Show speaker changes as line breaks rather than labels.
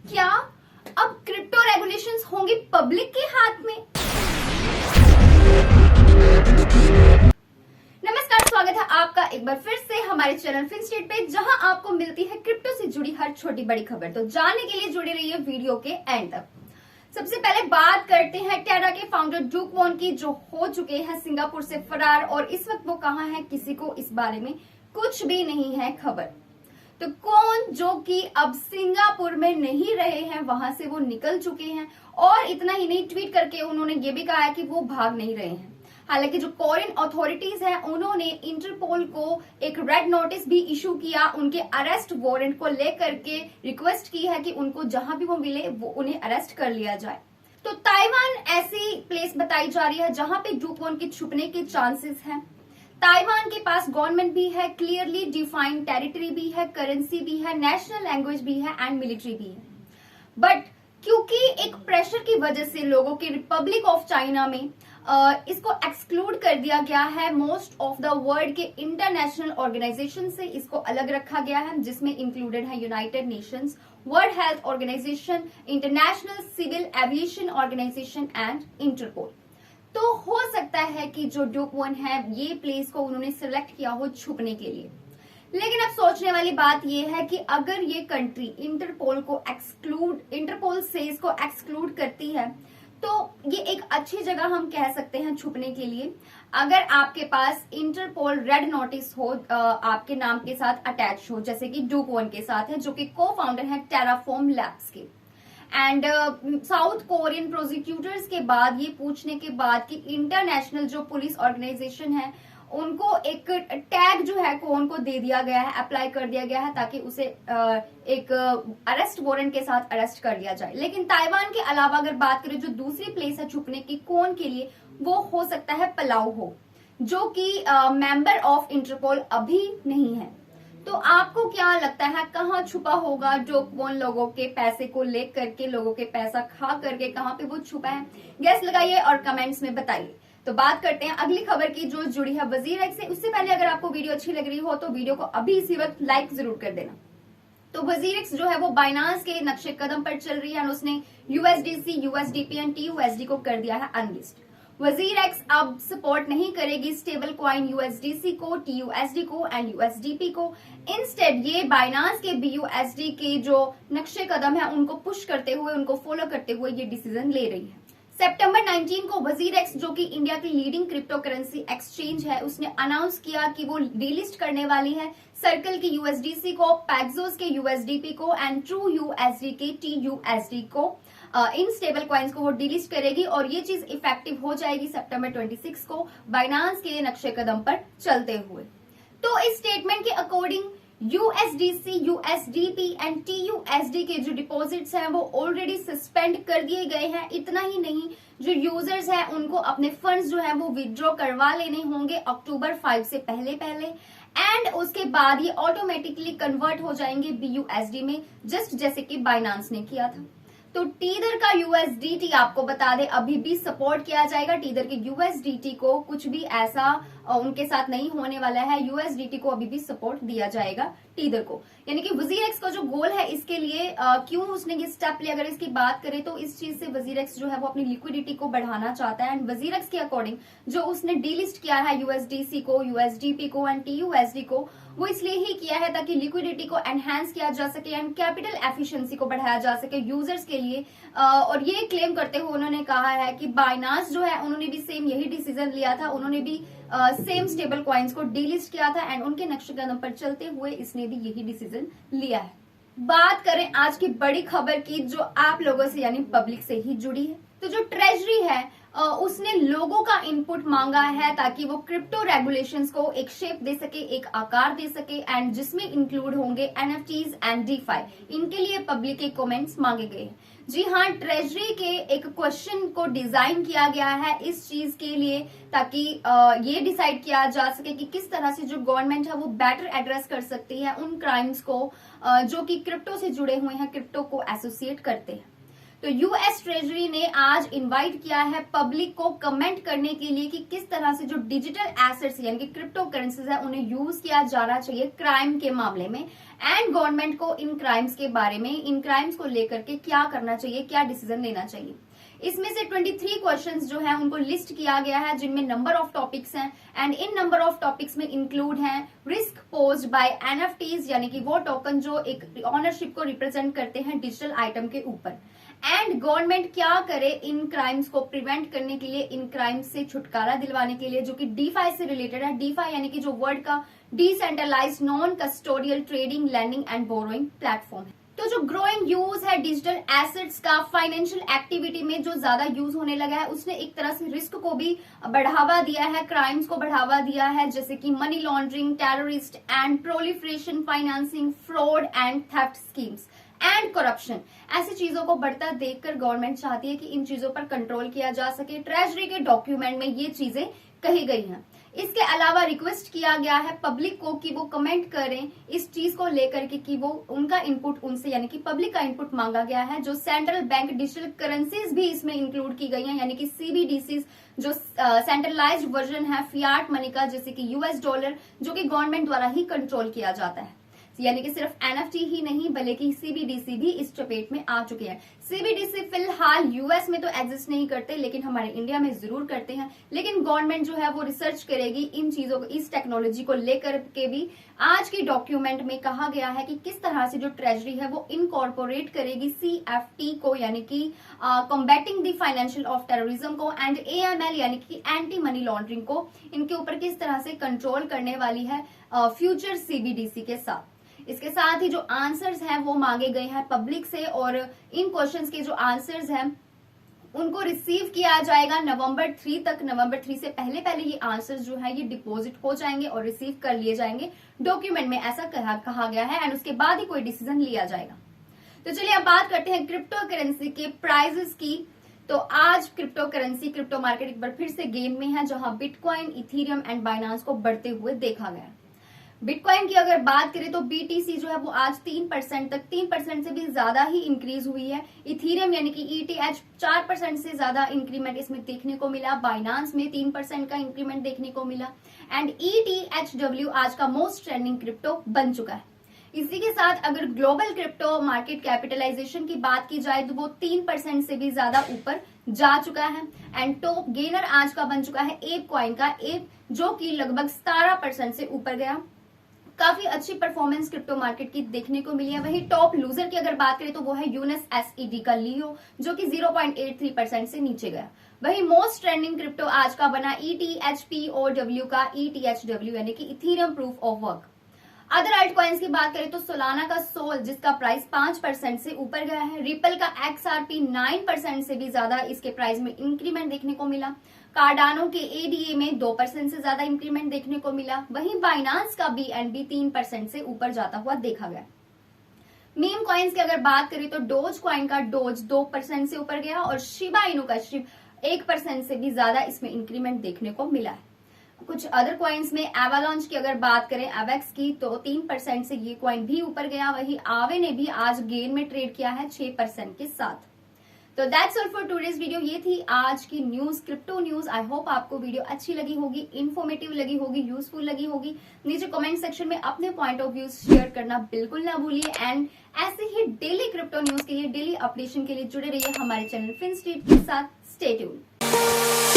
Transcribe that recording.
क्या अब crypto regulations होंगे पब्लिक के हाथ में? नमस्कार, स्वागत है आपका एक बार फिर से हमारे चैनल फिनस्टेट पे, जहां आपको मिलती है क्रिप्टो से जुड़ी हर छोटी बड़ी खबर। तो जानने के लिए जुड़े रहिए वीडियो के एंड तक। सबसे पहले बात करते हैं टेरा के फाउंडर डू क्वॉन की, जो हो चुके हैं सिंगापुर से फरार, और इस वक्त वो कहां है किसी को इस बारे में कुछ भी नहीं है खबर। तो कौन जो कि अब सिंगापुर में नहीं रहे हैं, वहां से वो निकल चुके हैं, और इतना ही नहीं, ट्वीट करके उन्होंने ये भी कहा है कि वो भाग नहीं रहे हैं। हालांकि जो कोरियन अथॉरिटीज हैं, उन्होंने इंटरपोल को एक रेड नोटिस भी इशू किया, उनके अरेस्ट वारंट को लेकर के रिक्वेस्ट की है कि उनको जहां भी वो मिले वो उन्हें अरेस्ट कर लिया जाए। तो ताइवान ऐसी प्लेस बताई जा रही है जहां पे डू क्वॉन के छुपने के चांसेस हैं। ताइवान के पास गवर्नमेंट भी है, क्लियरली डिफाइंड टेरिटरी भी है, करेंसी भी है, नेशनल लैंग्वेज भी है एंड मिलिट्री भी है। बट क्योंकि एक प्रेशर की वजह से लोगों की रिपब्लिक ऑफ चाइना में इसको एक्सक्लूड कर दिया गया है। मोस्ट ऑफ द वर्ल्ड के इंटरनेशनल ऑर्गेनाइजेशन से इसको अलग रखा गया है, जिसमें इंक्लूडेड है United Nations, World Health Organization, International Civil Aviation Organization and Interpol. तो हो सकता है कि जो डू क्वॉन है, ये प्लेस को उन्होंने सिलेक्ट किया हो छुपने के लिए। लेकिन अब सोचने वाली बात यह है कि अगर ये कंट्री इंटरपोल से इसको एक्सक्लूड करती है, तो ये एक अच्छी जगह हम कह सकते हैं छुपने के लिए। अगर आपके पास इंटरपोल रेड नोटिस हो, आपके नाम के साथ अटैच हो, जैसे कि डू क्वॉन के साथ है, जो कि को फाउंडर है टेराफॉर्म लैब्स के। एंड साउथ कोरियन प्रोसिक्यूटर्स के बाद ये पूछने के बाद कि इंटरनेशनल जो पुलिस ऑर्गेनाइजेशन है, उनको एक टैग जो है कौन को दे दिया गया है, अप्लाई कर दिया गया है, ताकि उसे एक अरेस्ट वारंट के साथ अरेस्ट कर लिया जाए। लेकिन ताइवान के अलावा अगर बात करें, जो दूसरी प्लेस है छुपने की कौन के लिए, वो हो सकता है पलाऊ हो, जो कि मेंबर ऑफ इंटरपोल अभी नहीं है। तो आपको क्या लगता है कहाँ छुपा होगा डू क्वॉन? लोगों के पैसे को ले करके, लोगों के पैसा खा करके कहाँ पे वो छुपा है? गैस लगाइए और कमेंट्स में बताइए। तो बात करते हैं अगली खबर की, जो जुड़ी है वजीर एक्स से। उससे पहले अगर आपको वीडियो अच्छी लग रही हो तो वीडियो को अभी इसी वक्त लाइक जरूर कर देना। तो वजीर एक्स जो है वो बाइनांस के नक्शे कदम पर चल रही है, और उसने यूएसडीसी, यूएसडीपी एंड टीयूएसडी को कर दिया है अनलिस्ट। वजीर एक्स अब सपोर्ट नहीं करेगी स्टेबल क्वाइन यूएसडीसी को, टीयूएसडी को एंड यूएसडीपी को। इंस्टेड ये बाइनांस के बीयूएसडी के जो नक्शे कदम है उनको पुश करते हुए, उनको फॉलो करते हुए ये डिसीजन ले रही है। सितंबर 19 को वजीर एक्स, जो कि इंडिया की लीडिंग क्रिप्टो करेंसी एक्सचेंज है, उसने अनाउंस किया कि वो डीलिस्ट करने वाली है सर्कल के यूएसडीसी को, पैक्सोस के यूएसडीपी को एंड ट्रू यूएसडी के टीयूएसडी को। इन स्टेबल क्वाइंस को वो डिलिस्ट करेगी, और ये चीज इफेक्टिव हो जाएगी सितंबर 26 को बाइनांस के नक्शे कदम पर चलते हुए। तो इस स्टेटमेंट के अकॉर्डिंग यूएसडीसी, यूएसडीपी एंड टीयूएसडी के जो डिपॉजिट्स हैं वो ऑलरेडी सस्पेंड कर दिए गए हैं। इतना ही नहीं, जो यूजर्स हैं उनको अपने फंड्स जो है वो विड्रॉ करवा लेने होंगे अक्टूबर 5 से पहले एंड उसके बाद ये ऑटोमेटिकली कन्वर्ट हो जाएंगे बीयूएसडी में, जस्ट जैसे कि बाइनांस ने किया था। तो टीदर का यूएसडीटी आपको बता दे अभी भी सपोर्ट किया जाएगा। टीदर के यूएसडीटी को कुछ भी ऐसा उनके साथ नहीं होने वाला है। यूएसडीटी को अभी भी सपोर्ट दिया जाएगा टीदर को। यानी कि वजीर एक्स का जो गोल है, इसके लिए क्यों उसने ये स्टेप लिया, अगर इसकी बात करें तो इस चीज से वजीर एक्स जो है वो अपनी लिक्विडिटी को बढ़ाना चाहता है। एंड वजीर एक्स के अकॉर्डिंग जो उसने डीलिस्ट किया है यूएसडीसी को, यूएसडीपी को एंड टीयूएसडी को, वो इसलिए ही किया है ताकि लिक्विडिटी को एनहांस किया जा सके एंड कैपिटल एफिशिएंसी को बढ़ाया जा सके यूजर्स के लिए। और ये क्लेम करते हुए उन्होंने कहा है कि बाइनांस जो है उन्होंने भी सेम यही डिसीजन लिया था, उन्होंने भी सेम स्टेबल क्वाइंस को डीलिस्ट किया था एंड उनके नक्शे कदम पर चलते हुए इसने भी यही डिसीजन लिया है। बात करें आज की बड़ी खबर की, जो आप लोगों से यानी पब्लिक से ही जुड़ी है। तो जो ट्रेजरी है उसने लोगों का इनपुट मांगा है ताकि वो क्रिप्टो रेगुलेशंस को एक शेप दे सके, एक आकार दे सके, एंड जिसमें इंक्लूड होंगे एनएफटीज एंड डीफाई। इनके लिए पब्लिक के कमेंट्स मांगे गए हैं। जी हाँ, ट्रेजरी के एक क्वेश्चन को डिजाइन किया गया है इस चीज के लिए, ताकि ये डिसाइड किया जा सके कि किस तरह से जो गवर्नमेंट है वो बेटर एड्रेस कर सकती है उन क्राइम्स को जो कि क्रिप्टो से जुड़े हुए हैं, क्रिप्टो को एसोसिएट करते हैं। तो यूएस ट्रेजरी ने आज इनवाइट किया है पब्लिक को कमेंट करने के लिए कि किस तरह से जो डिजिटल एसेट्स यानी कि क्रिप्टो करेंसीज है उन्हें यूज किया जाना चाहिए क्राइम के मामले में, एंड गवर्नमेंट को इन क्राइम्स के बारे में, इन क्राइम्स को लेकर के क्या करना चाहिए, क्या डिसीजन लेना चाहिए। इसमें से 23 क्वेश्चंस जो है उनको लिस्ट किया गया है, जिनमें नंबर ऑफ टॉपिक्स हैं, and in number of topics में इंक्लूड हैं रिस्क पोज्ड बाय एनएफटीज यानी कि वो टोकन जो एक ऑनरशिप को रिप्रेजेंट करते हैं डिजिटल आइटम के ऊपर, एंड गवर्नमेंट क्या करे इन क्राइम्स को प्रिवेंट करने के लिए, इन क्राइम्स से छुटकारा दिलवाने के लिए, जो कि डीफाई से रिलेटेड है। डीफाई यानी कि जो वर्ड का decentralized non custodial trading landing and borrowing platform है। तो जो ग्रोइंग यूज है डिजिटल एसेट्स का फाइनेंशियल एक्टिविटी में जो ज्यादा यूज होने लगा है, उसने एक तरह से रिस्क को भी बढ़ावा दिया है, क्राइम्स को बढ़ावा दिया है, जैसे कि money laundering, terrorist and proliferation financing, fraud and theft schemes and corruption. ऐसी चीजों को बढ़ता देखकर गवर्नमेंट चाहती है कि इन चीजों पर कंट्रोल किया जा सके। ट्रेजरी के डॉक्यूमेंट में ये चीजें कही गई हैं। इसके अलावा रिक्वेस्ट किया गया है पब्लिक को कि वो कमेंट करें इस चीज को लेकर के कि वो उनका इनपुट उनसे यानी कि पब्लिक का इनपुट मांगा गया है। जो सेंट्रल बैंक डिजिटल करेंसीज भी इसमें इंक्लूड की गई हैं, यानी कि सीबीडीसी जो सेंट्रलाइज्ड वर्जन है फियाट मनी का, जैसे कि यूएस डॉलर, जो कि गवर्नमेंट द्वारा ही कंट्रोल किया जाता है। यानी कि सिर्फ एनएफटी ही नहीं बल्कि सीबीडीसी भी इस चपेट में आ चुके हैं। सीबीडीसी फिलहाल यूएस में तो एग्जिस्ट नहीं करते, लेकिन हमारे इंडिया में जरूर करते हैं। लेकिन गवर्नमेंट जो है वो रिसर्च करेगी इन चीजों को, इस टेक्नोलॉजी को लेकर के भी। आज की डॉक्यूमेंट में कहा गया है कि किस तरह से जो ट्रेजरी है वो इनकॉर्पोरेट करेगी सीएफटी को, यानी कि combating the financial of terrorism को, एंड एएमएल यानी कि एंटी मनी लॉन्ड्रिंग को, इनके ऊपर किस तरह से कंट्रोल करने वाली है फ्यूचर सीबीडीसी के साथ। इसके साथ ही जो आंसर्स हैं वो मांगे गए हैं पब्लिक से, और इन क्वेश्चंस के जो आंसर्स हैं उनको रिसीव किया जाएगा नवंबर 3 तक। नवंबर 3 से पहले पहले ये आंसर्स जो है ये डिपॉजिट हो जाएंगे और रिसीव कर लिए जाएंगे। डॉक्यूमेंट में ऐसा कहा गया है, एंड उसके बाद ही कोई डिसीजन लिया जाएगा। तो चलिए अब बात करते हैं क्रिप्टो करेंसी के प्राइजेस की। तो आज क्रिप्टो करेंसी, क्रिप्टो मार्केट एक बार फिर से गेम में है, जहां बिटकॉइन, इथीरियम एंड बाइनांस को बढ़ते हुए देखा गया। बिटकॉइन की अगर बात करें तो बीटीसी जो है वो आज 3% तक, 3% से भी ज्यादा ही इंक्रीज हुई है। इथीरियम यानी कि ईटीएच 4% से ज्यादा इंक्रीमेंट इसमें देखने को मिला। बाइनांस में 3% का इंक्रीमेंट देखने को मिला, एंड ईटीएचडब्ल्यू आज का मोस्ट ट्रेंडिंग क्रिप्टो बन चुका है। इसी के साथ अगर ग्लोबल क्रिप्टो मार्केट कैपिटलाइजेशन की बात की जाए तो वो 3% से भी ज्यादा ऊपर जा चुका है, एंड टॉप गेनर आज का बन चुका है एप कॉइन का, एप जो कि लगभग 17% से ऊपर गया। काफी अच्छी परफॉर्मेंस क्रिप्टो मार्केट की देखने को मिली है। वही टॉप लूजर की अगर बात करें तो वो है यूनिस एसईडी का लियो, जो कि 0.83% से नीचे गया। वही मोस्ट ट्रेंडिंग क्रिप्टो आज का बना ईटीएचपीओडब्ल्यू का, ईटीएचडब्ल्यू यानी कि Ethereum proof of work. Other alt coins की बात करें तो सोलाना का सोल, जिसका प्राइस 5% से ऊपर गया है। रिपल का एक्सआरपी 9% से भी ज्यादा इसके प्राइस में इंक्रीमेंट देखने को मिला। कार्डानो के एडीए में 2% से ज्यादा इंक्रीमेंट देखने को मिला। वहीं बाइनांस का बीएनबी 3% से ऊपर जाता हुआ देखा गया। मीम कॉइन्स की अगर बात करें तो डोज कॉइन का डोज 2% से ऊपर गया, और शिबा इनु का शिब 1% से भी ज्यादा इसमें इंक्रीमेंट देखने को मिला है। कुछ अदर कॉइन्स में एवालॉन्च की अगर बात करें एवेक्स की तो 3% से ये कॉइन भी ऊपर गया। वही आवे ने भी आज गेन में ट्रेड किया है 6% के साथ। तो that's all for today's video. ये थी आज की news, crypto news. I hope आपको वीडियो अच्छी लगी होगी, इन्फॉर्मेटिव लगी होगी, यूजफुल लगी होगी। नीचे कमेंट सेक्शन में अपने पॉइंट ऑफ व्यू शेयर करना बिल्कुल ना भूलिए, एंड ऐसे ही डेली क्रिप्टो न्यूज के लिए, डेली अपडेशन के लिए जुड़े रहिए हमारे चैनल फिनस्ट्रीट के साथ। Stay tuned.